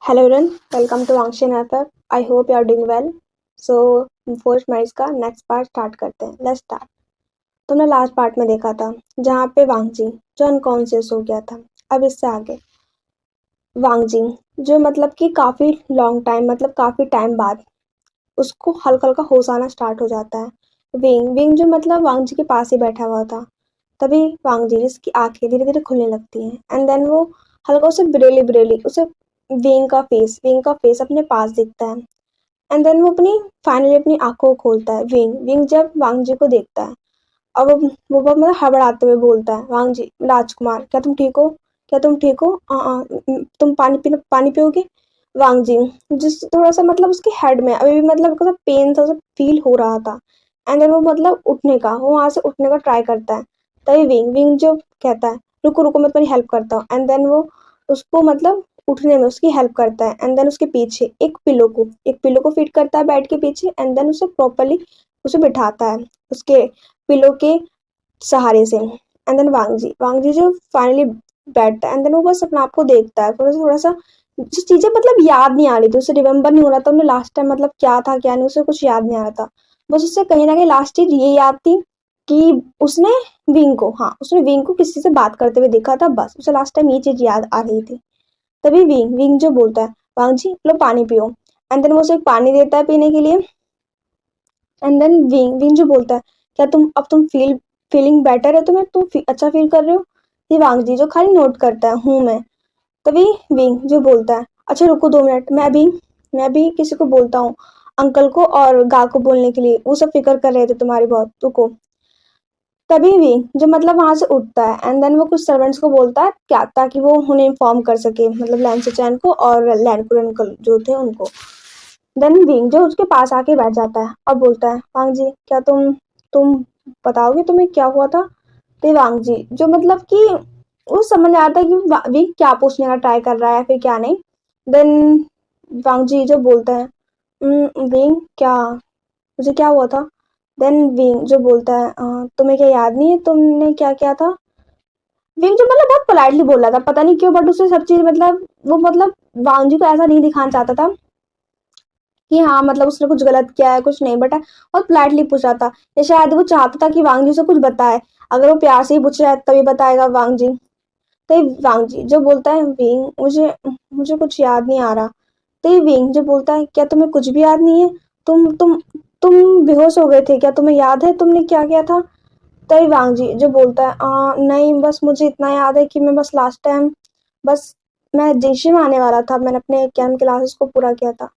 Hello everyone, welcome to Angshin FF. I hope you are doing well. So, 4th का next part start करते हैं. Let's start. तुमने last part में देखा था जहाँ पे वांगजी जो अनकॉन्शियस हो गया था. अब इससे आगे वांगजी जो मतलब कि काफ़ी लॉन्ग टाइम मतलब काफ़ी टाइम बाद उसको हल्का हल्का होश आना स्टार्ट हो जाता है. विंग विंग जो मतलब वांगजी के पास ही बैठा हुआ था. तभी वांगजी जिसकी आंखें धीरे धीरे खुलने लगती हैं एंड देन वो हल्का उसे बिरेली बिरेली उसे विंग का फेस अपने पास दिखता है एंड देन वो फाइनली अपनी आंखों को खोलता है. विंग विंग जब वांग जी को देखता है और वो बहुत मतलब हड़बड़ाते हुए बोलता है, वांग जी राजकुमार क्या तुम ठीक हो, क्या तुम ठीक हो, तुम पानी पियोगे. वांग जी जिस थोड़ा सा मतलब उसके हेड में अभी भी मतलब थोड़ा पेन सा फील हो रहा था एंड देन वो मतलब वो वहां से उठने का ट्राई करता है. तभी विंग विंग जो कहता है रुको रुको मैं तुम्हारी हेल्प करता हूँ एंड देन वो उसको मतलब उठने में उसकी हेल्प करता है एंड देन उसके पीछे एक पिलो को फिट करता है बेड के पीछे एंड देन उसे प्रॉपरली उसे बिठाता है उसके पिलो के सहारे से एंड देन वांग जी जो फाइनली बैठता है एंड देन वो बस अपने आप को देखता है थोड़ा सा जो चीजें मतलब याद नहीं आ रही थी, उसे रिमेम्बर नहीं हो रहा था उन्हें लास्ट टाइम मतलब क्या था क्या नहीं, उसे कुछ याद नहीं आ रहा था. बस उससे कहीं ना कहीं लास्ट चीज ये याद थी कि उसने विंग को किसी से बात करते हुए देखा था. बस उसे लास्ट टाइम ये चीज याद आ रही थी. तभी विंग विंग जो बोलता है, वांग जी लो पानी पियो एंड देन वो उसे पानी देता है पीने के लिए एंड देन विंग विंग जो बोलता है क्या तुम फीलिंग बेटर है, अच्छा फील कर रहे हो. ये वांग जी जो खाली नोट करता है हूँ मैं. तभी विंग जो बोलता है अच्छा रुको 2 मिनट मैं भी किसी को बोलता हूँ, अंकल को और गा को बोलने के लिए, वो सब फिक्र कर रहे थे तुम्हारी बहुत, रुको. तभी भी जो मतलब वहां से उठता है एंड देन वो कुछ सर्वेंट्स को बोलता है क्या ताकि वो उन्हें इन्फॉर्म कर सके मतलब लैंसी चैन को और लैंकुर अंकल जो थे उनको. देन विंग जो उसके पास आके बैठ जाता है और बोलता है वांग जी क्या तुम बताओगे तुम्हें क्या हुआ था. तो वांग जी जो मतलब कि वो समझ में आता है कि विंग क्या पूछने का ट्राई कर रहा है फिर क्या नहीं. देन वांग जी जो बोलता है विंग क्या मुझे क्या हुआ था. देन विंग जो बोलता है तुम्हें क्या याद नहीं है तुमने क्या किया था. विंग जो मतलब बहुत पोलाइटली बोल रहा था पता नहीं क्यों बट उसे सब चीज मतलब वो मतलब वांग जी को ऐसा नहीं दिखाना चाहता था कि हाँ मतलब उसने कुछ गलत किया है कुछ नहीं बट बहुत पोलाइटली पूछ रहा था या शायद वो चाहता था कि वांग जी से कुछ बताए. अगर वो प्यार से ही पूछ रहा है तभी बताएगा वांग जी. तो वांग जी जो बोलता है विंग मुझे मुझे कुछ याद नहीं आ रहा. तो विंग जो बोलता है क्या तुम्हें कुछ भी याद नहीं है, तुम बेहोश हो गए थे क्या, तुम्हें याद है तुमने क्या किया था. तभी वांग जी जो बोलता है नहीं बस मुझे इतना याद है कि मैं बस लास्ट टाइम बस मैं जेशी में आने वाला था, मैंने अपने कैंप क्लासेस को पूरा किया था.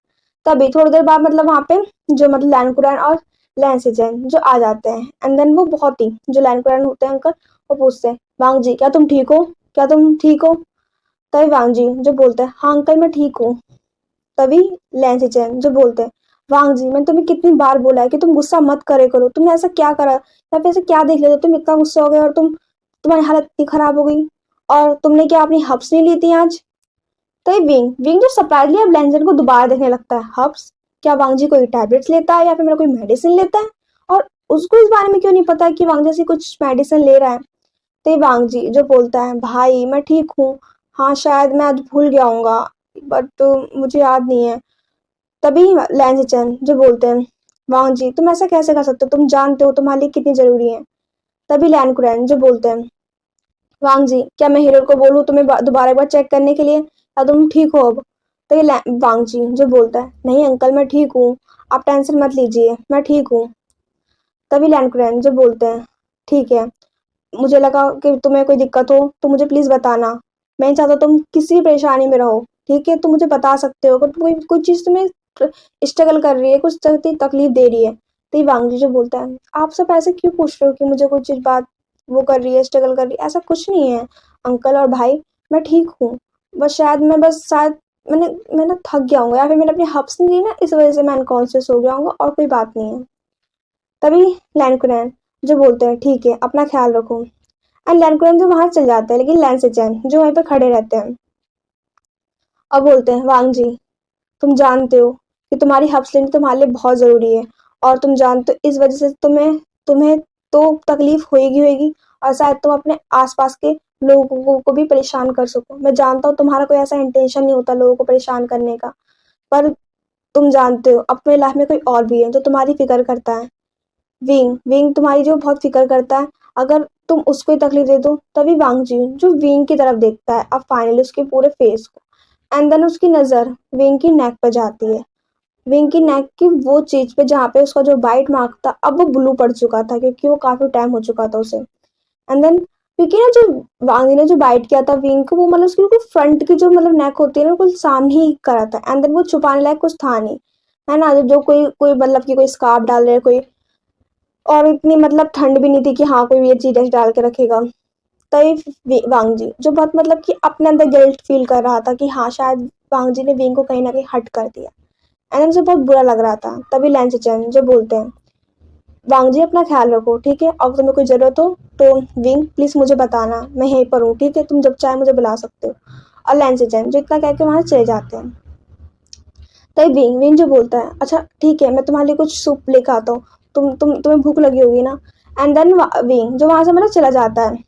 तभी थोड़ी देर बाद मतलब वहाँ पे जो मतलब लैंकुरैन और लैंसिजन जो आ जाते हैं एंड देन वो बहुत ही जो लैंकुरैन होते हैं अंकल वो पूछते हैं वांग जी क्या तुम ठीक हो, क्या तुम ठीक हो. तभी वांग जी जो बोलते हैं हाँ अंकल मैं ठीक हूँ. तभी लैंसिचन जो बोलते हैं वांग जी मैंने तुम्हें कितनी बार बोला है कि तुम गुस्सा मत करे करो, तुमने ऐसा क्या करा या फिर ऐसा क्या देख लिया तुम इतना गुस्सा हो गए और तुम्हारी हालत इतनी खराब हो गई और तुमने क्या अपनी हब्स नहीं ली थी आज. तभी विंग विंग जो सरप्राइजली अब लैंजन को दोबारा देखने लगता है. हब्स क्या वांग जी कोई टैबलेट्स लेता है या फिर मेरा कोई मेडिसिन लेता है और उसको इस बारे में क्यों नहीं पता है कि वांग जैसी कुछ मेडिसिन ले रहा है. तो वांग जी जो बोलता है भाई मैं ठीक हूँ, हाँ शायद मैं आज भूल गया हूँगा बट मुझे याद नहीं है. तभी लैंसचन जो बोलते हैं वांग जी तुम ऐसा कैसे कर सकते हो, तुम जानते हो तुम्हारे लिए कितनी जरूरी है. तभी लैनकुरैन जो बोलते हैं वांग जी क्या मैं हीरो को बोलूँ तुम्हें दोबारा एक बार चेक करने के लिए या तुम ठीक हो अब. तो वांग जी जो बोलता है नहीं अंकल मैं ठीक हूँ, आप टेंशन मत लीजिए मैं ठीक हूँ. तभी लैनकुरैन जो बोलते हैं ठीक है, मुझे लगा कि तुम्हें कोई दिक्कत हो तो मुझे प्लीज बताना, मैं नहीं चाहता तुम किसी भी परेशानी में रहो, ठीक है तुम मुझे बता सकते हो अगर कोई चीज तुम्हें स्ट्रगल कर रही है कुछ तकलीफ दे रही है. तो ये वांगजी जो बोलता है आप सब ऐसे क्यों पूछ रहे हो कि मुझे कोई चीज बात वो कर रही है स्ट्रगल कर रही है, ऐसा कुछ नहीं है अंकल और भाई मैं ठीक हूँ. बस शायद मैं ना थक गया हूँ या फिर मैंने अपनी हब्स नहीं ली ना इस वजह से मैं अनकॉन्शियस हो गया हूँ और कोई बात नहीं है. तभी लैनकुरैन जो बोलते हैं ठीक है अपना ख्याल रखो एंड लैनकुरैन जो वहां चल जाते हैं लेकिन लैंसचैन जो वहीं पर खड़े रहते हैं और बोलते हैं वांग जी तुम जानते हो कि तुम्हारी हब्स लेनी तुम्हारे लिए बहुत जरूरी है और तुम जानते हो इस वजह से तुम्हें तुम्हें तो तकलीफ होएगी होएगी और शायद तुम अपने आसपास के लोगों को भी परेशान कर सको। मैं जानता हूँ तुम्हारा कोई ऐसा इंटेंशन नहीं होता लोगों को परेशान करने का, पर तुम जानते हो अपने लाइफ में कोई और भी है जो तुम्हारी फिक्र करता है। विंग विंग तुम्हारी जो बहुत फिक्र करता है, अगर तुम उसको ही तकलीफ दे दो तभी वांग जी जो विंग की तरफ देखता है अब फाइनली उसके पूरे फेस को, एंड देन उसकी नजर विंग की नेक पे जाती है। विंग की नेक की वो चीज पे जहाँ पे उसका जो बाइट मार्क था अब वो ब्लू पड़ चुका था क्योंकि वो काफी टाइम हो चुका था उसे। एंड देन क्योंकि ना जो वांगी ने जो बाइट किया था विंग को, वो मतलब उसकी बिल्कुल फ्रंट की जो मतलब नेक होती है ना बिल्कुल सामने ही करा था, एंड देन वो छुपाने लायक कुछ था नहीं, है ना। जो कोई कोई मतलब कि कोई स्कार्फ डाल रहे कोई, और इतनी मतलब ठंड भी नहीं थी कि हाँ कोई ये चीज ऐसे डाल के रखेगा। तभी वांग जी जो बहुत मतलब कि अपने अंदर गिल्ट फील कर रहा था कि हाँ शायद वांग जी ने विंग को कहीं ना कहीं हट कर दिया, एंड मुझे बहुत बुरा लग रहा था। तभी लैंस चैन जो बोलते हैं वांग जी अपना ख्याल रखो, ठीक है, और तुम्हें कोई जरूरत हो तो विंग प्लीज मुझे बताना, मैं यहीं पर हूँ, ठीक है, तुम जब चाहे मुझे बुला सकते हो। और लैंस चैन जो इतना कह के वहां चले जाते हैं। तभी विंग विंग जो बोलता है अच्छा ठीक है मैं तुम्हारे लिए कुछ सूप लेकर आता हूँ, तुम्हें भूख लगी होगी ना। एंड देन विंग जो वहां से मतलब चला जाता है।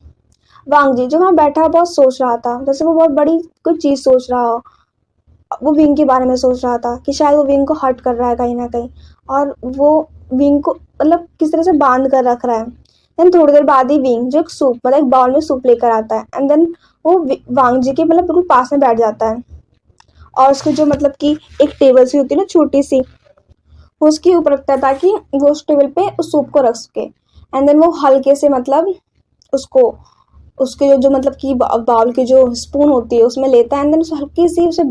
वांग जी जो वहां बैठा बहुत सोच रहा था, जैसे वो बहुत बड़ी कोई चीज सोच रहा हो। वो विंग के बारे में सोच रहा था कि शायद वो विंग को हर्ट कर रहा है कहीं ना कहीं, और वो विंग को मतलब किस तरह से बांध कर रख रहा है। देन थोड़ी देर बाद ही विंग जो एक सूप मतलब एक बाउल में सूप लेकर आता है, एंड देन वो वांग जी के मतलब बिल्कुल पास में बैठ जाता है, और उसकी जो मतलब कि एक टेबल सी होती है ना छोटी सी, वो उसके ऊपर रखता है ताकि वो उस टेबल पे उस सूप को रख सके। एंड देन वो हल्के से मतलब उसको उसके जो जो मतलब कि बाउल की जो स्पून होती है उसमें लेता है, एंड देन उसे हल्की सी उसे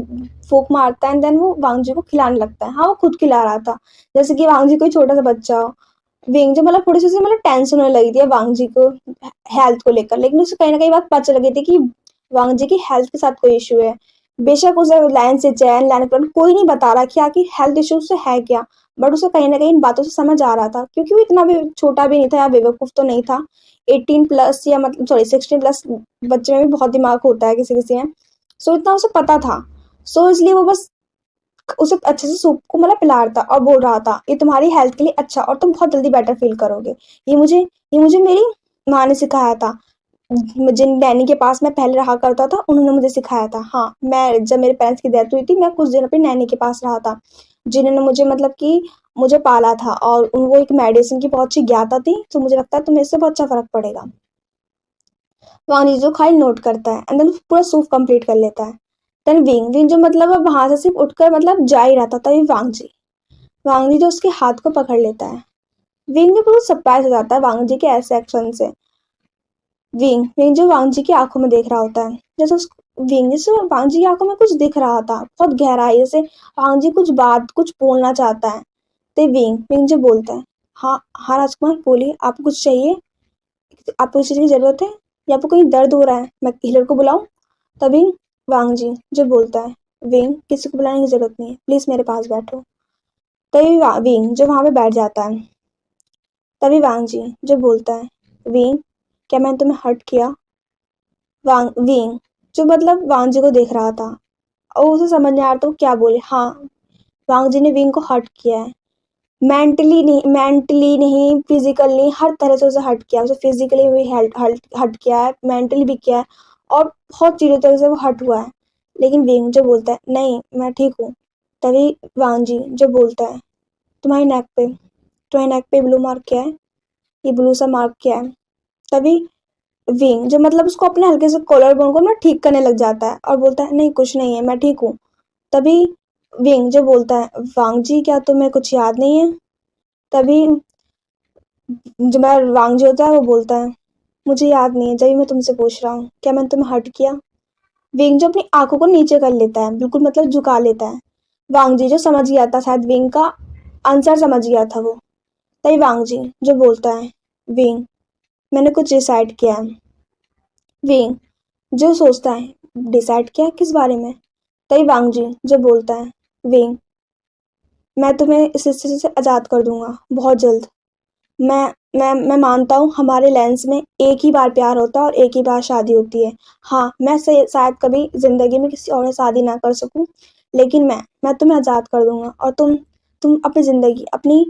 फूक मारता है, एंड देन वो वांग जी को खिलाने लगता है। हाँ वो खुद खिला रहा था जैसे कि वांग जी कोई छोटा सा बच्चा हो। विंग जो मतलब थोड़ी सी उसे मतलब टेंशन होने लगी थी वांग जी को हेल्थ को लेकर, लेकिन उसे कहीं ना कहीं बात पता चल गई थी कि वांग जी की हेल्थ के साथ कोई इशू है। बेशक उसे लाइन से चैन लाइन पर कोई नहीं बता रहा कि आखिर हेल्थ इशू से है क्या, बट उसे कहीं ना कहीं इन बातों से समझ आ रहा था क्योंकि वो इतना भी छोटा भी नहीं था या बेवकूफ तो नहीं था। 18+ या मतलब सॉरी 16+ बच्चे में भी बहुत दिमाग होता है किसी किसी में। सो इतना उसे पता था। सो इसलिए वो बस उसे अच्छे से सूप को मतलब पिला रहा था और बोल रहा था ये तुम्हारी हेल्थ के लिए अच्छा और तुम बहुत जल्दी बेटर फील करोगे। ये मुझे मेरी माँ ने सिखाया था। जिन डैनी के पास मैं पहले रहा करता था उन्होंने मुझे सिखाया था। हाँ मैं जब मेरे पेरेंट्स की डेथ हुई थी मैं कुछ दिन अपनी नैनी के पास रहा था, जिन्होंने मुझे मतलब कि मुझे पाला था, और उनको एक मेडिसिन की बहुत अच्छी ज्ञाता थी, तो मुझे लगता है तुम्हें इससे बहुत अच्छा फर्क पड़ेगा। वानी जो खाली नोट करता है, एंड देन पूरा सूप कंप्लीट कर लेता है। देन विंग विंग जो मतलब अब वहां से सिर्फ उठकर मतलब जा ही रहा था तभी वांग जी जो उसके हाथ को पकड़ लेता है। विंग भी बहुत सरप्राइज हो जाता है वांग जी के ऐसे एक्शन से। विंग विंग जो वांग जी की आंखों में देख रहा होता है, जैसे उस विंग जैसे वांग जी की आंखों में कुछ दिख रहा था बहुत गहराई से। वांग जी कुछ बात कुछ बोलना चाहता है, तो विंग विंग जो बोलता है हाँ हाँ राजकुमार बोलिए आपको कुछ चाहिए, आपको किसी चीज की जरूरत है या आपको कहीं दर्द हो रहा है, मैं हीलर को बुलाऊं। तभी वांग जी जो बोलता है विंग किसी को बुलाने की जरूरत नहीं है, प्लीज मेरे पास बैठो। तभी विंग जो वहां पे बैठ जाता है। तभी वांग जी जो बोलता है विंग क्या मैंने तुम्हें हर्ट किया। विंग जो मतलब वांग जी को देख रहा था और उसे समझ नहीं आ रहा था वो क्या बोले। हाँ वांग जी ने विंग को हर्ट किया है, मेंटली नहीं फिजिकल नहीं, हर तरह से उसे हर्ट किया, उसे फिजिकली भी हर्ट किया है, मेंटली भी किया है, और बहुत चीजों तरह से वो हर्ट हुआ है। लेकिन विंग जो बोलता है नहीं मैं ठीक हूँ। तभी वांग जी जो बोलता है तुम्हारी नेक पे तुम्हारी नेक पे ब्लू मार्क क्या है, ये ब्लू सा मार्क क्या है। तभी विंग जो मतलब उसको अपने हल्के से कॉलर बोन को ना ठीक करने लग जाता है और बोलता है नहीं कुछ नहीं है मैं ठीक हूँ। तभी विंग जो बोलता है वांग जी क्या तुम्हें कुछ याद नहीं है। तभी जो मैं वांग जी होता है वो बोलता है मुझे याद नहीं है जब मैं तुमसे पूछ रहा हूँ क्या मैंने तुम्हें हर्ट किया। विंग जो अपनी आंखों को नीचे कर लेता है बिल्कुल मतलब झुका लेता है। वांग जी जो समझ गया था शायद विंग का आंसर समझ गया था वो। तभी वांग जी जो बोलता है विंग मैंने कुछ डिसाइड किया है। विंग जो सोचता है डिसाइड किया किस बारे में। तभी वांग जी जो बोलता है विंग मैं तुम्हें इस स्थिति से आज़ाद कर दूंगा बहुत जल्द। मैं मैं मानता हूँ हमारे लेंस में एक ही बार प्यार होता है और एक ही बार शादी होती है। हाँ मैं से शायद कभी जिंदगी में किसी और से शादी ना कर सकूं, लेकिन मैं तुम्हें आज़ाद कर दूंगा और तुम अपनी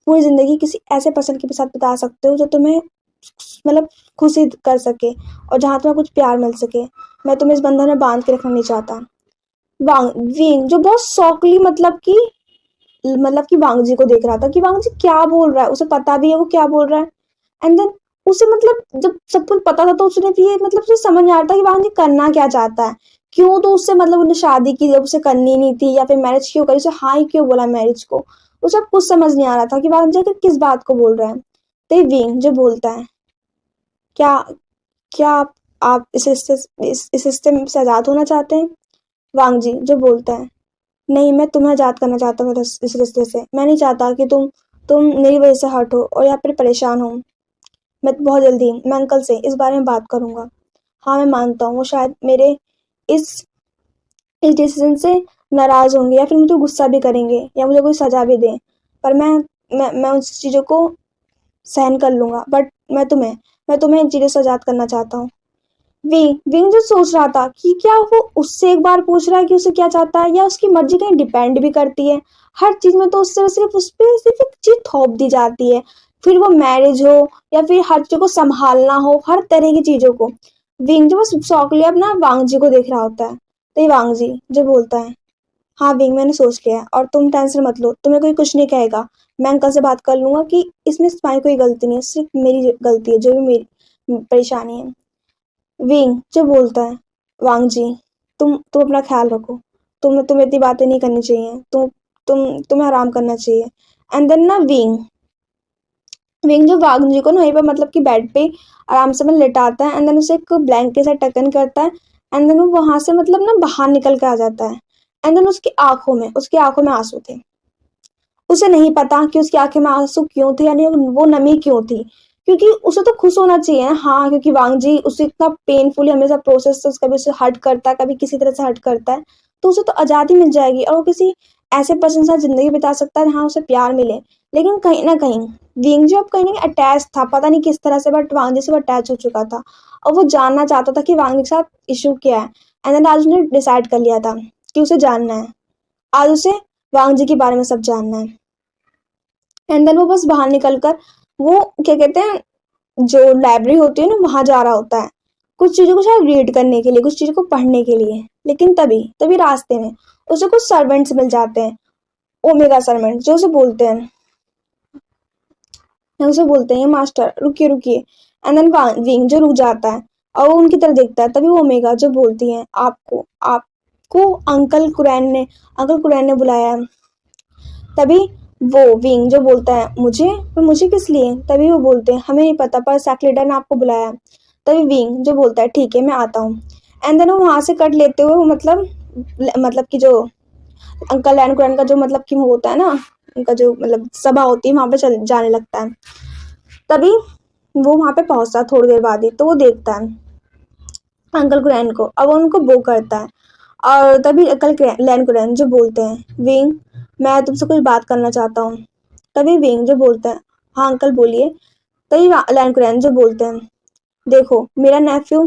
पूरी जिंदगी किसी ऐसे पर्सन के साथ बिता सकते हो जो तुम्हें मतलब खुशी कर सके और जहाँ तुम्हें कुछ प्यार मिल सके। मैं तुम्हें इस बंधन में बांध के रखना नहीं चाहता। वांग विंग जो बहुत शौकली मतलब कि वांग जी को देख रहा था कि वांग जी क्या बोल रहा है, उसे पता भी है वो क्या बोल रहा है। एंड देन उसे मतलब जब सब कुछ पता था तो उसने भी मतलब उसे समझ नहीं आ रहा था कि वांग जी करना क्या चाहता है। क्यों तो उससे मतलब उन्हें शादी की जब उसे करनी नहीं थी, या फिर मैरिज क्यों करी, उसे हाँ ही क्यों बोला मैरिज को। उसे कुछ समझ नहीं आ रहा था कि वांग जी आखिर किस बात को बोल रहा है। तो विंग जो बोलता है, क्या क्या आप इस सिस्टम से आजाद होना चाहते हैं? वांग जी जो बोलता है, नहीं, मैं तुम्हें आजाद करना चाहता हूँ इस रिश्ते से। मैं नहीं चाहता कि तुम मेरी वजह से हर्ट हो और या फिर परेशान हो। मैं बहुत जल्दी मैं अंकल से इस बारे में बात करूंगा। हाँ, मैं मानता हूँ वो शायद मेरे इस इस डिसीजन से नाराज होंगे या फिर मुझे गुस्सा भी करेंगे या मुझे कोई सजा भी दें। पर मैं उन चीज़ों को सहन कर लूंगा। बट मैं तुम्हें इन चीज़ों से आजाद करना चाहता हूँ। विंग जो सोच रहा था कि क्या वो उससे एक बार पूछ रहा है कि उसे क्या चाहता है, या उसकी मर्जी कहीं डिपेंड भी करती है। हर चीज में तो उससे सिर्फ उस पर सिर्फ एक चीज थोप दी जाती है, फिर वो मैरिज हो या फिर हर चीज को संभालना हो, हर तरह की चीजों को। विंग जो बस शौक लिया अपना वांग जी को देख रहा होता है। तो ये वांग जी जो बोलता है, हाँ विंग, मैंने सोच लिया है और तुम टेंशन मत लो, तुम्हें कोई कुछ नहीं कहेगा। मैं अंकल से बात कर लूंगा कि इसमें तुम्हारी कोई गलती नहीं है, सिर्फ मेरी गलती है जो भी मेरी परेशानी है। विंग जो बोलता है, वांग जी, तुम अपना ख्याल रखो। तुम्हें इतनी बातें नहीं करनी चाहिए। तुम्हें आराम करना चाहिए। एंड देन ना विंग विंग जो वांग जी को ना वहीं पर मतलब कि बेड पे आराम से मतलब लेटाता है। एंड देन उसे एक ब्लैंकेट से टकन करता है। एंड देन वो वहां से मतलब ना बाहर निकल के आ जाता है। एंड देन उसकी आंखों में आंसू थे। उसे नहीं पता कि उसकी आंखें में आंसू क्यों थे, यानी वो नमी क्यों थी। क्योंकि उसे तो खुश होना चाहिए, हाँ, क्योंकि वांग जी उसे इतना पेनफुली हमेशा प्रोसेस से कभी उसे हर्ट करता है, कभी किसी तरह से हर्ट करता है। तो उसे तो आजादी मिल जाएगी और वो किसी ऐसे पर्सन के साथ जिंदगी बिता सकता है जहाँ उसे प्यार मिले। लेकिन कहीं ना कहीं विंग जो अब कहीं ना कहीं अटैच था, पता नहीं किस तरह से, बट वांग जी से वो अटैच हो चुका था। और वो जानना चाहता था कि वांग जी के साथ इशू क्या है। एंड देन आज उसने डिसाइड कर लिया था कि उसे जानना है। आज उसे वांग जी के बारे में सब जानना है। एंड देन वो बस बाहर निकल कर वो क्या कहते हैं, जो लाइब्रेरी होती है ना, वहां जा रहा होता है कुछ चीजों को शायद रीड करने के लिए, कुछ चीजों को पढ़ने के लिए। लेकिन तभी तभी रास्ते में उसे कुछ सर्वेंट्स मिल जाते हैं, ओमेगा सर्वेंट, जो उसे बोलते हैं मास्टर रुकिए रुकिए। एंड देन विंग जो रुक जाता है और वो उनकी तरफ देखता है। तभी वो ओमेगा जो बोलती है, आपको आपको अंकल कुरैन ने बुलाया है। तभी वो विंग जो बोलता है, मुझे किस लिए? तभी वो बोलते हैं, हमें नहीं पता, पर सैक लीडर ने आपको बुलाया। तभी विंग जो बोलता है, ठीक है, मैं आता हूँ। एंड देन वो वहां से कट लेते हुए वो मतलब कि जो अंकल एंड कुरैन का जो मतलब कि वो होता है ना, उनका जो मतलब सभा होती है, वहां पे चल जाने लगता है। तभी वो वहां पे पहुंचता है थोड़ी देर बाद ही, तो वो देखता है अंकल कुरैन को, अब वो उनको वो करता है। और तभी लैन कुरैन जो बोलते हैं, विंग, मैं तुमसे कुछ बात करना चाहता हूँ। तभी विंग जो बोलता है, हाँ अंकल बोलिए। तभी लैन कुरैन जो बोलते हैं, देखो मेरा नेफ्यू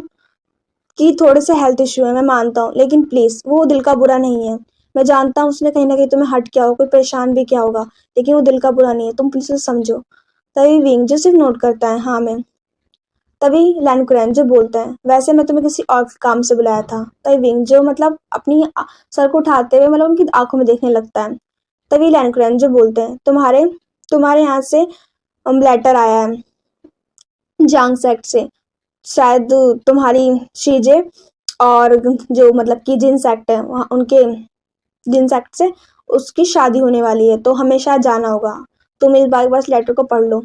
की थोड़े से हेल्थ इश्यू है, मैं मानता हूँ, लेकिन प्लीज वो दिल का बुरा नहीं है। मैं जानता हूँ उसने कहीं ना कहीं तुम्हें हर्ट किया होगा, कोई परेशान भी किया होगा, लेकिन वो दिल का बुरा नहीं है, तुम प्लीज उसे समझो। तभी विंग जो सिर्फ नोट करता है, हाँ मैं। तभी लैंड जो बोलता है, वैसे मैं तुम्हें किसी और काम से बुलाया था। तभी विंग जो मतलब अपनी सर को उठाते हुए मतलब उनकी आंखों में देखने लगता है। तभी लैंड जो बोलते हैं, तुम्हारे तुम्हारे यहाँ से लेटर आया है जांग सेक्ट से। शायद तुम्हारी शीजे और जो मतलब कि जिन सेक्ट है वहाँ उनके जिन सेक्ट से उसकी शादी होने वाली है, तो हमें शायद जाना होगा। तुम इस बार बस लेटर को पढ़ लो।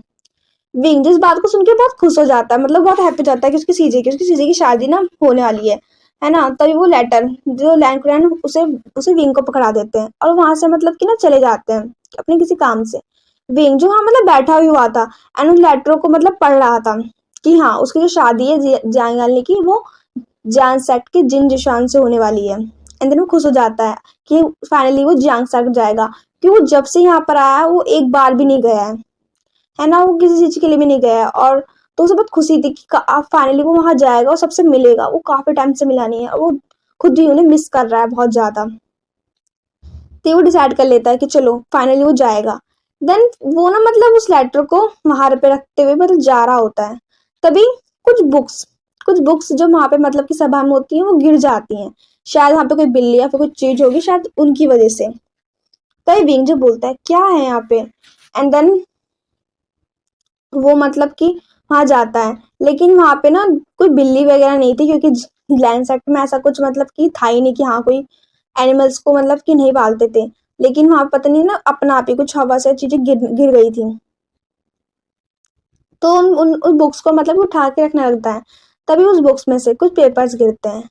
विंग जिस बात को सुन के बहुत खुश हो जाता है, मतलब बहुत हैप्पी हो जाता है कि उसकी सीजे की शादी ना होने वाली है ना। तभी वो लेटर जो लैंड उसे उसे विंग को पकड़ा देते हैं और वहां से मतलब कि ना चले जाते हैं अपने किसी काम से। विंग जो हाँ मतलब बैठा ही हुआ था एंड उन लेटरों को मतलब पढ़ रहा था कि हाँ उसकी जो शादी है जान गालने की, वो जान सेक्ट के जिन जिशान से होने वाली है। एंड देन वो खुश हो जाता है कि फाइनली वो जांग सेक्ट जाएगा, कि वो जब से यहाँ पर आया है वो एक बार भी नहीं गया है ना, वो किसी चीज के लिए भी नहीं गया है। और तो उसे बहुत खुशी थी कि अब फाइनली वो वहां जाएगा और सबसे मिलेगा, वो काफी टाइम से मिला नहीं है और वो खुद भी उन्हें मिस कर रहा है बहुत ज्यादा। तो वो डिसाइड कर लेता है कि चलो फाइनली वो जाएगा। देन वो ना मतलब उस लेटर को वहां पे रखते हुए मतलब जा रहा होता है। तभी कुछ बुक्स जो वहां पे मतलब कि सभा में होती हैं वो गिर जाती हैं। शायद वहां पे कोई बिल्ली या फिर कोई चीज होगी, शायद उनकी वजह से। तभी विंग जो बोलता है क्या है यहाँ पे, एंड देन वो मतलब कि वहां जाता है, लेकिन वहां पे ना कोई बिल्ली वगैरह नहीं थी, क्योंकि लैंड सेक्टर में ऐसा कुछ मतलब कि था ही नहीं कि हाँ कोई एनिमल्स को मतलब कि नहीं पालते थे। लेकिन वहां पता नहीं ना अपना आप ही कुछ हवा से चीजें गिर गई थी। तो उन बुक्स को मतलब उठा के रखने लगता है। तभी उस बुक्स में से कुछ पेपर्स गिरते हैं,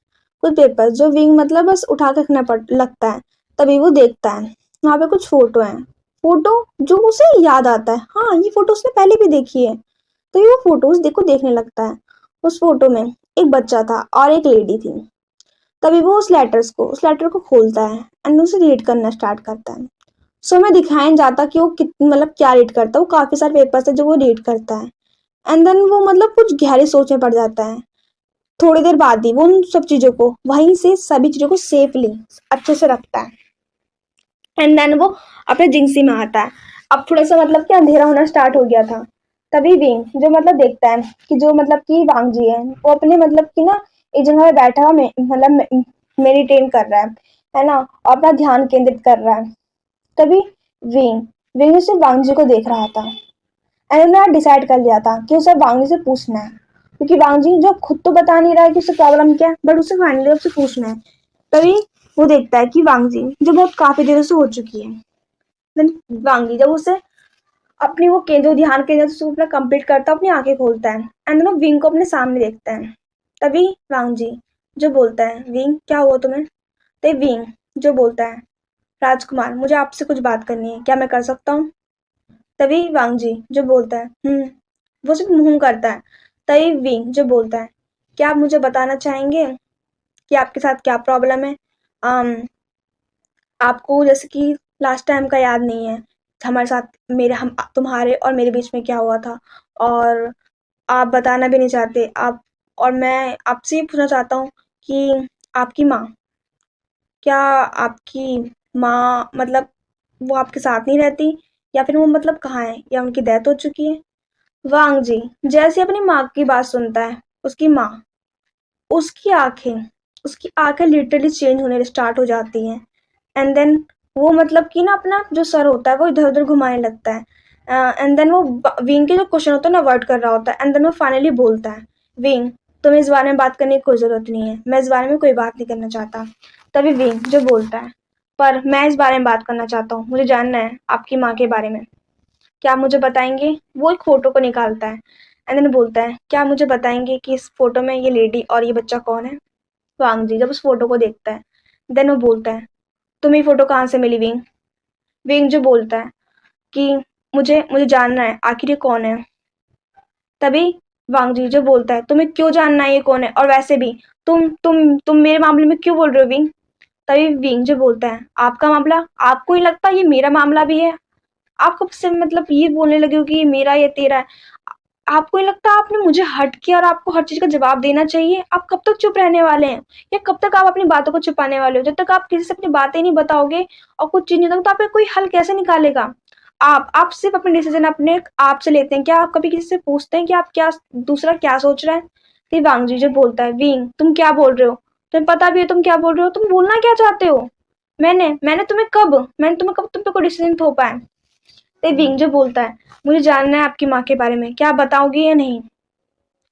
कुछ पेपर्स जो विंग मतलब बस उठा के रखना पड़ लगता है। तभी वो देखता है वहां पे कुछ फोटो है, फोटो जो उसे याद आता है, हाँ ये फोटो उसने पहले भी देखी है। तो ये वो फोटोज देखने लगता है। उस फोटो में एक बच्चा था और एक लेडी थी। तभी वो उस लेटर को खोलता है एंड उसे रीड करना स्टार्ट करता है। सो हमें दिखाया नहीं जाता कि वो मतलब क्या रीड करता है, वो काफी सारे पेपर्स है जो वो रीड करता है। एंड देन वो मतलब कुछ गहरी सोच में पड़ जाता है। थोड़ी देर बाद ही वो उन सब चीजों को वहीं से सभी चीजों को सेफली अच्छे से रखता है। एंड देन वो अपने जिंसी में आता है। अब थोड़ा सा मतलब कि अंधेरा होना स्टार्ट हो गया था। तभी विंग जो मतलब देखता है कि जो मतलब कि वांग जी है वो अपने मतलब कि ना एक जगह पे बैठा हुआ मतलब मेडिटेट कर रहा है ना, और अपना ध्यान केंद्रित कर रहा है। तभी विंग विंग सिर्फ वांग जी को देख रहा था। एंड उन्होंने डिसाइड कर लिया था कि उसे वांग जी से पूछना है, क्योंकि वांग जी जो खुद तो बता नहीं रहा है कि उसे प्रॉब्लम क्या है, बट उसे फाइनली उससे पूछना है। तभी वो देखता है कि वांग जी जो बहुत काफी देर से हो चुकी है। देन वांग जी जब उसे अपनी वो जो ध्यान केंद्र से अपना कंप्लीट करता है, अपनी आंखें खोलता है एंड वो विंग को अपने सामने देखता है। तभी वांग जी जो बोलता है विंग क्या हुआ तुम्हें। तभी विंग जो बोलता है राजकुमार मुझे आपसे कुछ बात करनी है, क्या मैं कर सकता हूँ। तभी वांग जी जो बोलता है वो सिर्फ मुंह करता है। तभी विंग जो बोलता है क्या आप मुझे बताना चाहेंगे कि आपके साथ क्या प्रॉब्लम है। um, आपको जैसे कि लास्ट टाइम का याद नहीं है हमारे साथ, मेरे हम तुम्हारे और मेरे बीच में क्या हुआ था, और आप बताना भी नहीं चाहते आप। और मैं आपसे ये पूछना चाहता हूँ कि आपकी माँ, क्या आपकी माँ मतलब वो आपके साथ नहीं रहती, या फिर वो मतलब कहाँ है, या उनकी डेथ हो चुकी है। वांग जी जैसे अपनी माँ की बात सुनता है, उसकी माँ, उसकी आंखें उसकी आंखें लिटरली चेंज होने स्टार्ट हो जाती हैं। एंड देन वो मतलब कि ना अपना जो सर होता है वो इधर उधर घुमाने लगता है। एंड देन वो विंग के जो क्वेश्चन होता है ना अवॉइड कर रहा होता है। एंड देन वो फाइनली बोलता है विंग तुम्हें इस बारे में बात करने की कोई जरूरत नहीं है, मैं इस बारे में कोई बात नहीं करना चाहता। तभी विंग जो बोलता है पर मैं इस बारे में बात करना चाहता हूँ, मुझे जानना है आपकी माँ के बारे में, क्या आप मुझे बताएंगे। वो एक फोटो को निकालता है एंड देन बोलता है क्या आप मुझे बताएंगे कि इस फोटो में ये लेडी और ये बच्चा कौन है। वांग जी जब उस फोटो को देखता है देन वो बोलता है तुम्हें ये फोटो कहाँ से मिली विंग। विंग जो बोलता है कि मुझे मुझे जानना है आखिर ये कौन है। तभी वांग जी जो बोलता है तुम्हें क्यों जानना है ये कौन है, और वैसे भी तुम मेरे मामले में क्यों बोल रहे हो विंग। तभी विंग जो बोलता है आपका मामला, आपको ही लगता है ये मेरा मामला भी है। आप कब से मतलब ये बोलने लगे हो कि ये मेरा ये तेरा है। आपको नहीं लगता आपने मुझे हट किया और आपको हर चीज का जवाब देना चाहिए। आप कब तक चुप रहने वाले हैं, या कब तक आप अपनी बातों को छुपाने वाले हो। जब तक आप किसी से अपनी बातें नहीं बताओगे और कुछ चीज नहीं होगा तो आप कोई हल कैसे निकालेगा। आप सिर्फ अपने डिसीजन अपने आप से लेते हैं, क्या आप कभी किसी से पूछते हैं कि आप क्या दूसरा क्या सोच रहा है। तो वांग जी जो बोलता है विंग तुम क्या बोल रहे हो, तुम्हें पता भी है तुम क्या बोल रहे हो, तुम बोलना क्या चाहते हो। मैंने तुम्हें कब तुम पे कोई डिसीजन थोपा है। ते विंग जो बोलता है मुझे जानना है आपकी माँ के बारे में, क्या आप बताओगे या नहीं।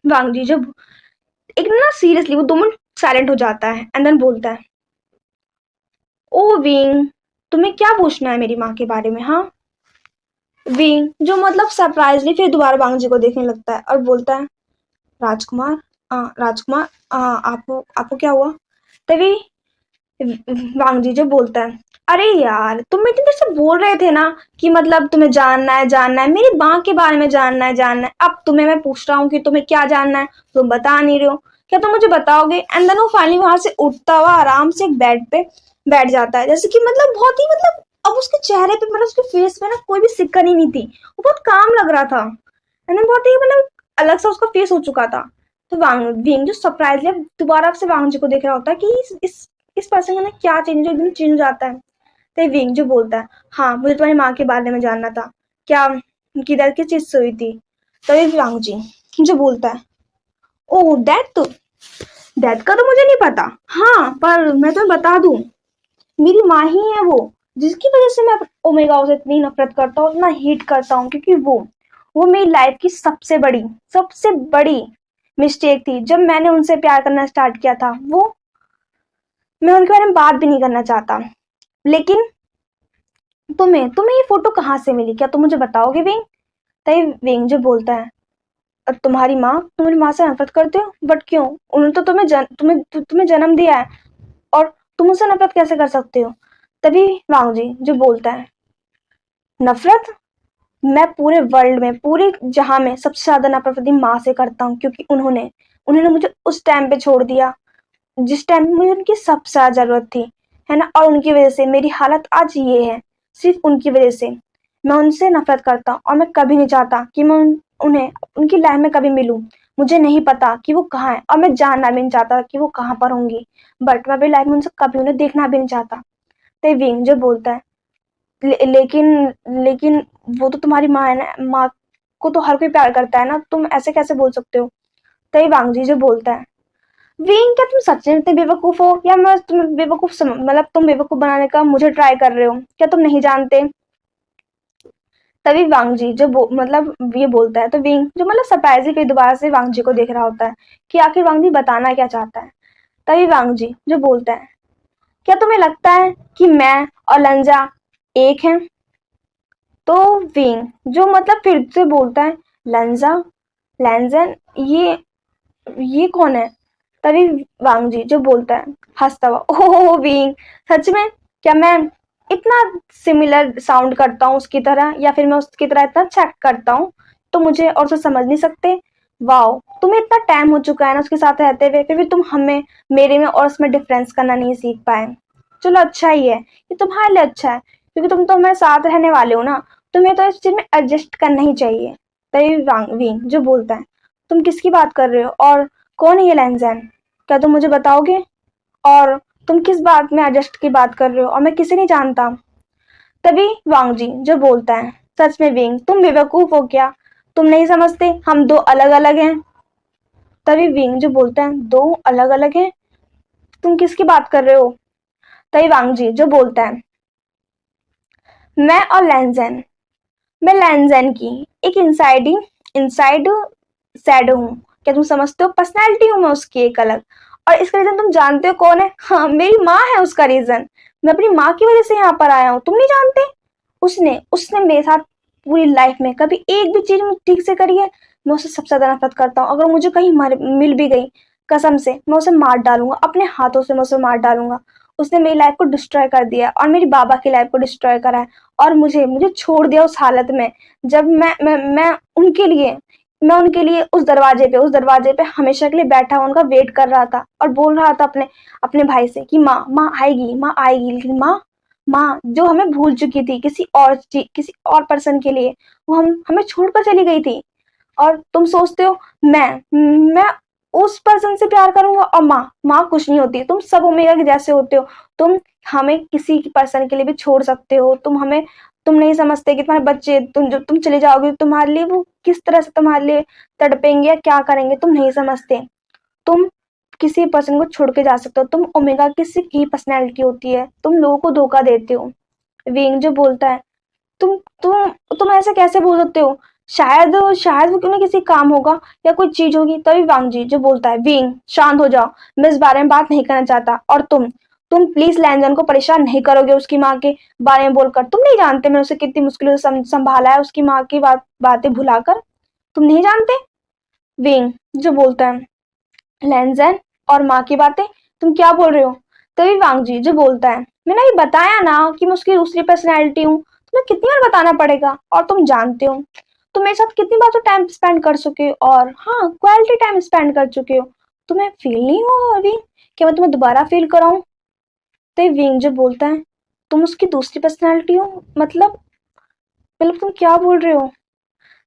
वांग जी जब एक ना सीरियसली वो 2 मिनट साइलेंट हो जाता है एंड देन बोलता है ओ विंग तुम्हें क्या पूछना है मेरी माँ के बारे में, हाँ। विंग जो मतलब सरप्राइजली फिर दोबारा वांग जी को देखने लगता है और बोलता है राजकुमार, राजकुमार, आपको आपको क्या हुआ। तभी वांग जी जो बोलता है अरे यार तुम इतनी देर से बोल रहे थे ना कि मतलब तुम्हें जानना है मेरी माँ के बारे में जानना है, अब तुम्हें मैं पूछ रहा हूँ कि तुम्हें क्या जानना है, तुम बता नहीं रहे हो, क्या तुम मुझे बताओगे। एंड देन वो फाइनली वहां से उठता हुआ आराम से एक बेड पे बैठ जाता है, जैसे कि मतलब बहुत ही मतलब अब उसके चेहरे पे मतलब उसके फेस पे ना कोई भी सिक्कन ही नहीं थी, वो बहुत काम लग रहा था। एंड देन बहुत ही मतलब अलग सा उसका फेस हो चुका था। तो वांग विंग जो सरप्राइजली दोबारा से वांग जी को देख रहा होता है कि इस पर्सन का ना क्या चेंज एकदम चेंज हो जाता है। तो विंग जो बोलता है हाँ मुझे तुम्हारी माँ के बारे में जानना था, क्या उनकी डेथ किस चीज से हुई थी। तभी वांग जी जो बोलता है ओह दैट का तो मुझे नहीं पता। हाँ पर मैं तुम्हें बता दूं, मेरी माँ ही है वो, जिसकी वजह से मैं ओमेगा से इतनी नफरत करता हूँ, इतना हेट करता हूँ, क्योंकि वो मेरी लाइफ की सबसे बड़ी मिस्टेक थी। जब मैंने उनसे प्यार करना स्टार्ट किया था, वो मैं उनके बारे में बात भी नहीं करना चाहता। लेकिन तुम्हें ये फोटो कहाँ से मिली, क्या तुम मुझे बताओगे विंग? तभी विंग जो बोलता है, तुम्हारी माँ, तुम मेरी माँ से नफरत करते हो, बट क्यों? उन्होंने तो तुम्हें जन्म दिया है, और तुम उससे नफरत कैसे कर सकते हो? तभी वांग जी जो बोलता है, नफरत, मैं पूरे वर्ल्ड में, पूरे जहां में सबसे ज्यादा नफरत अपनी माँ से करता हूँ, क्योंकि उन्होंने मुझे उस टाइम पे छोड़ दिया जिस टाइम में मुझे उनकी सबसे ज्यादा जरूरत थी, है ना। और उनकी वजह से मेरी हालत आज ये है, सिर्फ उनकी वजह से। मैं उनसे नफरत करता हूँ, और मैं कभी नहीं चाहता कि मैं उन्हें उनकी लाइफ में कभी मिलूं। मुझे नहीं पता कि वो कहाँ है, और मैं जानना भी नहीं चाहता कि वो कहाँ पर होंगी, बट मैं अपनी लाइफ में उनसे कभी उन्हें देखना भी नहीं चाहता। तो विंग जो बोलता है, लेकिन लेकिन वो तो तुम्हारी माँ है ना, माँ को तो हर कोई प्यार करता है ना, तुम ऐसे कैसे बोल सकते हो? तभी वांग जी जो बोलता है, विंग क्या तुम सच में इतने बेवकूफ हो, या मैं तुम्हें मतलब तुम बेवकूफ बनाने का मुझे ट्राई कर रहे हो? क्या तुम नहीं जानते? तभी वांग जी जो मतलब ये बोलता है, तो विंग जो मतलब सरप्राइज ही दोबारा से वांग जी को देख रहा होता है कि आखिर वांग जी बताना क्या चाहता है। तभी वांग जी जो बोलता है, क्या तुम्हें लगता है कि मैं और लंजा एक हैं? तो विंग जो मतलब फिर से बोलता है, लंजा, लैंजन, ये कौन है? तभी वांग जी जो बोलता है हंसता हुआ, ओह विंग, सच में? क्या मैं इतना सिमिलर साउंड करता हूँ उसकी तरह, या फिर मैं उसकी तरह इतना अच्छा एक्ट करता हूँ तो मुझे और से समझ नहीं सकते? वाओ, तुम्हें इतना टाइम हो चुका है ना उसके साथ रहते हुए, फिर भी तुम हमें, मेरे में और उसमें डिफरेंस करना नहीं सीख पाए। चलो अच्छा ही है, ये तुम्हारे लिए अच्छा है, क्योंकि तुम तो हमारे साथ रहने वाले हो ना, तुम्हें तो इस चीज में एडजस्ट करना ही चाहिए। तभी वांग विंग जो बोलता है, तुम किसकी बात कर रहे हो, और कौन है ये लैंजैन? क्या तुम मुझे बताओगे? और तुम किस बात में एडजस्ट की बात कर रहे हो, और मैं किसे नहीं जानता? तभी वांग जी जो बोलता है, सच में विंग तुम बेवकूफ हो क्या? तुम नहीं समझते हम दो अलग अलग हैं? तभी विंग जो बोलता है, दो अलग अलग हैं? तुम किसकी बात कर रहे हो? तभी वांग जी जो बोलता है, मैं और लैंजैन, मैं लैंजैन की एक इनसाइड शैडो हूँ। क्या तुम समझते हो? पर्सनैलिटी हूँ मैं उसकी एक अलग। और इसका रीजन तुम जानते हो कौन है? हाँ, मेरी माँ है उसका रीजन। मैं अपनी माँ की वजह से यहाँ पर आया हूँ, तुम नहीं जानते? उसने उसने मेरे साथ पूरी लाइफ में कभी एक भी चीज ठीक से करी है? मैं उसे सबसे ज्यादा नफरत करता हूँ। अगर मुझे कहीं मिल भी गई, कसम से मैं उसे मार डालूंगा, अपने हाथों से मैं उसे मार डालूंगा। उसने मेरी लाइफ को डिस्ट्रॉय कर दिया और मेरी बाबा की लाइफ को डिस्ट्रॉय करा है, और मुझे मुझे छोड़ दिया उस हालत में, जब मैं उनके लिए उस दरवाजे पे हमेशा के लिए बैठा हुआ उनका वेट कर रहा था, और बोल रहा था अपने अपने भाई से कि माँ माँ आएगी, लेकिन माँ जो हमें भूल चुकी थी किसी और पर्सन के लिए, वो हमें छोड़कर चली गई थी। और तुम सोचते हो मैं उस पर्सन से प्यार करूंगा? और माँ माँ कुछ नहीं होती, तुम सब ओमेगा के जैसे होते हो। तुम हमें किसी पर्सन के लिए भी छोड़ सकते हो, तुम नहीं समझते कि तुम्हारे बच्चे, तुम चले जाओगे, तुम्हारे लिए वो किस तरह से तुम्हारे लिए तड़पेंगे या क्या करेंगे, तुम नहीं समझते। तुम किसी पर्सन को छोड़ के जा सकते हो, तुम ओमेगा की सिर्फ यही पर्सनैलिटी होती है, तुम लोगों को धोखा देते हो। विंग जो बोलता है, तुम तुम तुम ऐसे कैसे बोल सकते हो? शायद शायद वो क्यों ना किसी काम होगा या कोई चीज होगी। तभी वांग जी जो बोलता है, विंग शांत हो जाओ, मैं इस बारे में बात नहीं करना चाहता, और तुम प्लीज लैंजन को परेशान नहीं करोगे उसकी माँ के बारे में बोलकर। तुम नहीं जानते मैंने उसे कितनी मुश्किलों से संभाला है, उसकी माँ की बातें भुलाकर। तुम नहीं जानते? विंग जो बोलता है, लैंजन और माँ की बातें, तुम क्या बोल रहे हो? तभी वांग जी जो बोलता है, मैंने अभी बताया ना कि मैं उसकी दूसरी पर्सनैलिटी हूँ, तुम्हें कितनी बार बताना पड़ेगा? और तुम जानते हो तुम मेरे साथ कितनी बार तो टाइम स्पेंड कर चुके हो, और हाँ, क्वालिटी टाइम स्पेंड कर चुके हो। तुम्हें फील नहीं हुआ अभी? क्या मैं तुम्हें दोबारा फील कराऊं? तो विंग जो बोलता है, तुम उसकी दूसरी पर्सनैलिटी हो? मतलब तुम क्या बोल रहे हो?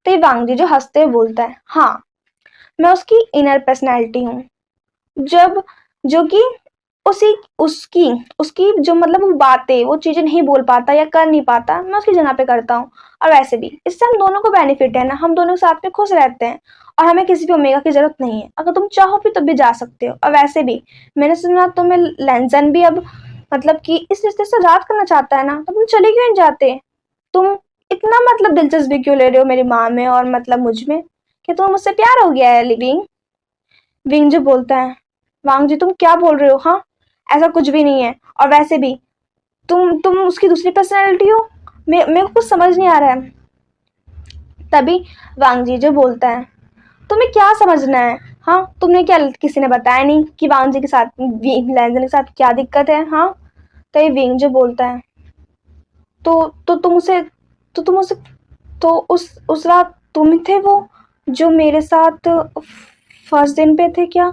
तो वांग जी जो हंसते हुए बोलता है, हाँ, मैं उसकी इनर पर्सनैलिटी हूँ, जब जो कि उसी उसकी उसकी जो मतलब वो बातें, वो चीजें नहीं बोल पाता या कर नहीं पाता, मैं उसकी जगह पे करता हूँ। और वैसे भी इससे हम दोनों को बेनिफिट है ना, हम दोनों साथ में खुश रहते हैं और हमें किसी भी ओमेगा की जरूरत नहीं है। अगर तुम चाहो भी तब भी जा सकते हो। और वैसे भी मैंने सुना तुम्हें लेंजन भी अब मतलब कि इस रिश्ते से आजाद करना चाहता है ना, तो तुम चले क्यों नहीं जाते? तुम इतना मतलब दिलचस्पी क्यों ले रहे हो मेरी माँ में और मतलब मुझ में? क्या तुम्हें मुझसे प्यार हो गया है लिविंग? विंग जो बोलता है, वांग जी तुम क्या बोल रहे हो? हाँ, ऐसा कुछ भी नहीं है। और वैसे भी तुम उसकी दूसरी पर्सनैलिटी हो। मेरे को कुछ समझ नहीं आ रहा है। तभी वांग जी जो बोलता है, तुम्हें क्या समझना है? हाँ, तुमने क्या किसी ने बताया नहीं कि वांग जी के साथ लैंजन के साथ क्या दिक्कत है? हाँ। तभी विंग जो बोलता है, तो तुम उसे तो तुम उसे तो उस रात तुम थे वो जो मेरे साथ फर्स्ट दिन पे थे क्या?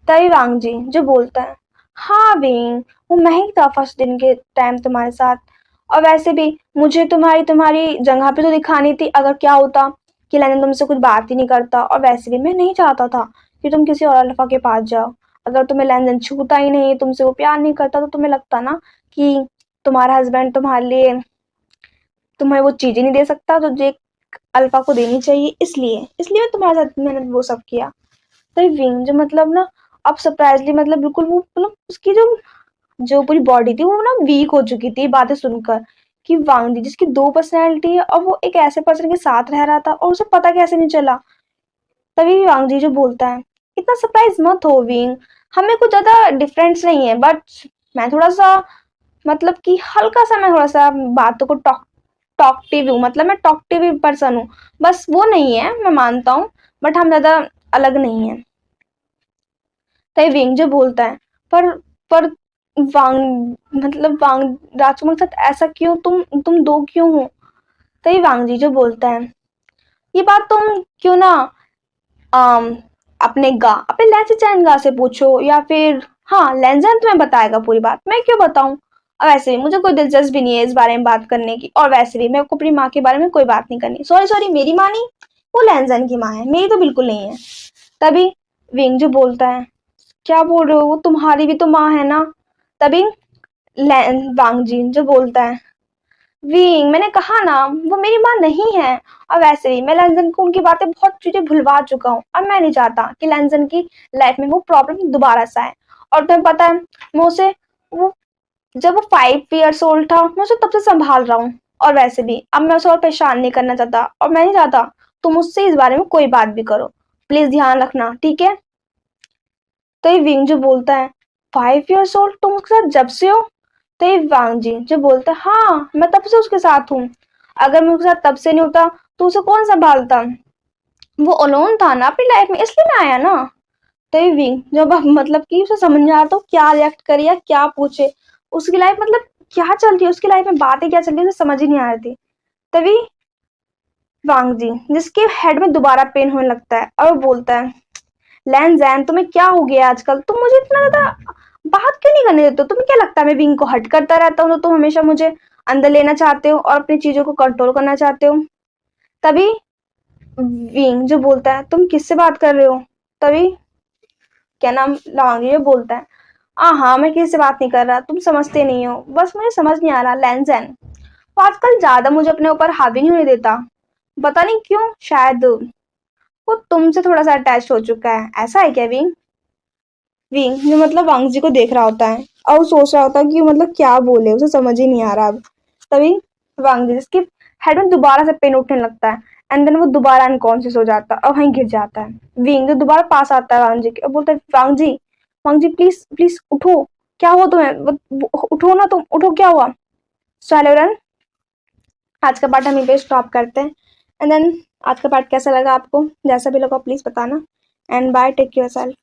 तभी वांग जी जो बोलता है, हाँ विंग, वो मैं ही था फर्स्ट दिन के टाइम तुम्हारे साथ। और वैसे भी मुझे तुम्हारी तुम्हारी जगह पे तो दिखानी थी, अगर क्या होता कि लैंडन तुमसे कुछ बात ही नहीं करता। और वैसे भी मैं नहीं चाहता था कि तुम किसी और अल्फा के पास जाओ। अगर तुम्हें लैंडन छूता ही नहीं, तुमसे वो प्यार नहीं करता, तो तुम्हें लगता ना कि तुम्हारा हस्बैंड तुम्हारे लिए तुम्हें वो चीजें नहीं दे सकता जो एक अल्फा को देनी चाहिए। इसलिए इसलिए तुम्हारे साथ मैंने वो सब किया। तो विंग जो मतलब ना अब सरप्राइजली मतलब बिल्कुल वो मतलब उसकी जो जो पूरी बॉडी थी वो ना वीक हो चुकी थी बातें सुनकर कि वांग दी जिसकी दो पर्सनैलिटी है और वो एक ऐसे पर्सन के साथ रह रहा था और उसे पता कैसे नहीं चला। तभी वांग जी जो बोलता है, इतना सरप्राइज मत हो विंग, हमें कुछ ज्यादा डिफरेंस नहीं है, बट मैं थोड़ा सा मतलब कि हल्का सा मैं थोड़ा सा बातों को टॉकटिव हूँ, मतलब मैं टॉकटिव पर्सन हूँ। बस वो नहीं है, मैं मानता हूँ, बट हम ज्यादा अलग नहीं है। तभी विंग जो बोलता है, पर वांग मतलब वांग राजकुमार के साथ ऐसा क्यों? तुम दो क्यों हो? तभी वांग जी जो बोलता है, ये बात तुम क्यों ना आम, अपने लैंसी चैन गा से पूछो, या फिर हाँ लेंजन तुम्हें बताएगा पूरी बात, मैं क्यों बताऊं? और वैसे भी मुझे कोई दिलचस्पी नहीं है इस बारे में बात करने की। और वैसे भी मेरे को अपनी माँ के बारे में कोई बात नहीं करनी। सॉरी सॉरी, मेरी माँ नहीं, वो लेंजन की माँ है, मेरी तो बिल्कुल नहीं है। तभी विंग जो बोलता है, क्या बोल रहे हो, वो तुम्हारी भी तो माँ है ना? तभी वांग जी जो बोलता है, विंग मैंने कहा ना वो मेरी माँ नहीं है। और वैसे भी मैं लेंजन को उनकी बातें बहुत चीजें भुलवा चुका हूँ और मैं नहीं चाहता कि लेंजन की लाइफ में वो प्रॉब्लम दोबारा से आए। और तुम्हें पता है मैं उसे वो जब वो 5 years old था मैं उसे तब से संभाल रहा हूँ। और वैसे भी अब मैं उसे और परेशान नहीं करना चाहता और मैं नहीं चाहता तुम मुझसे इस बारे में कोई बात भी करो। प्लीज ध्यान रखना, ठीक है? तो ये विंग जो बोलता है, 5 years old तुम उसके साथ जब से हो? तो ये वांग जी जो बोलता है, हाँ मैं तब से उसके साथ हूँ। अगर मैं उसके साथ तब से नहीं होता तो उसे कौन संभालता? वो अलोन था ना अपनी लाइफ में, इसलिए मैं आया ना। तो ये विंग जब अब मतलब कि उसे समझ में आता तो क्या रिएक्ट करे या क्या पूछे, उसकी लाइफ मतलब क्या चल रही है, उसकी लाइफ में बातें क्या चल रही है, उसे समझ ही नहीं आ रही थी। तभी वांग जी जिसके हेड में दोबारा पेन होने लगता है और वो बोलता है, लैन जैन तुम्हें क्या हो गया आजकल? तुम मुझे इतना ज्यादा बात क्यों नहीं करने देते हो? तुम्हें क्या लगता है मैं विंग को हट करता रहता हूँ तो तुम हमेशा मुझे अंदर लेना चाहते हो और अपनी चीजों को कंट्रोल करना चाहते हो? तभी विंग जो बोलता है, तुम किससे बात कर रहे हो? तभी क्या नाम लावांगी जो बोलता है, हाँ मैं किसी से बात नहीं कर रहा, तुम समझते नहीं हो। बस मुझे समझ नहीं आ रहा लैंजन वो आजकल ज्यादा मुझे अपने ऊपर हावी नहीं होने देता। पता नहीं क्यों, शायद वो तुमसे थोड़ा सा अटैच हो चुका है। ऐसा है क्या विंग? विंग जो मतलब वांग जी को देख रहा होता है और वो सोच रहा होता है कि मतलब क्या बोले, उसे समझ ही नहीं आ रहा अब। तभी वांग जी जिसके हेड में दोबारा से पेन उठने लगता है एंड देन वो दोबारा अनकॉन्शियस हो जाता है और वहीं गिर जाता है। विंग जो दोबारा पास आता है वांग जी के और बोलता है, वांग जी प्लीज प्लीज उठो, क्या हुआ तुम्हें? उठो ना, तुम उठो, क्या हुआ? सो हेलो रन, आज का पार्ट हम यहीं पे स्टॉप करते हैं। एंड देन आज का पार्ट कैसा लगा आपको? जैसा भी लगा प्लीज बताना। And bye, take care self.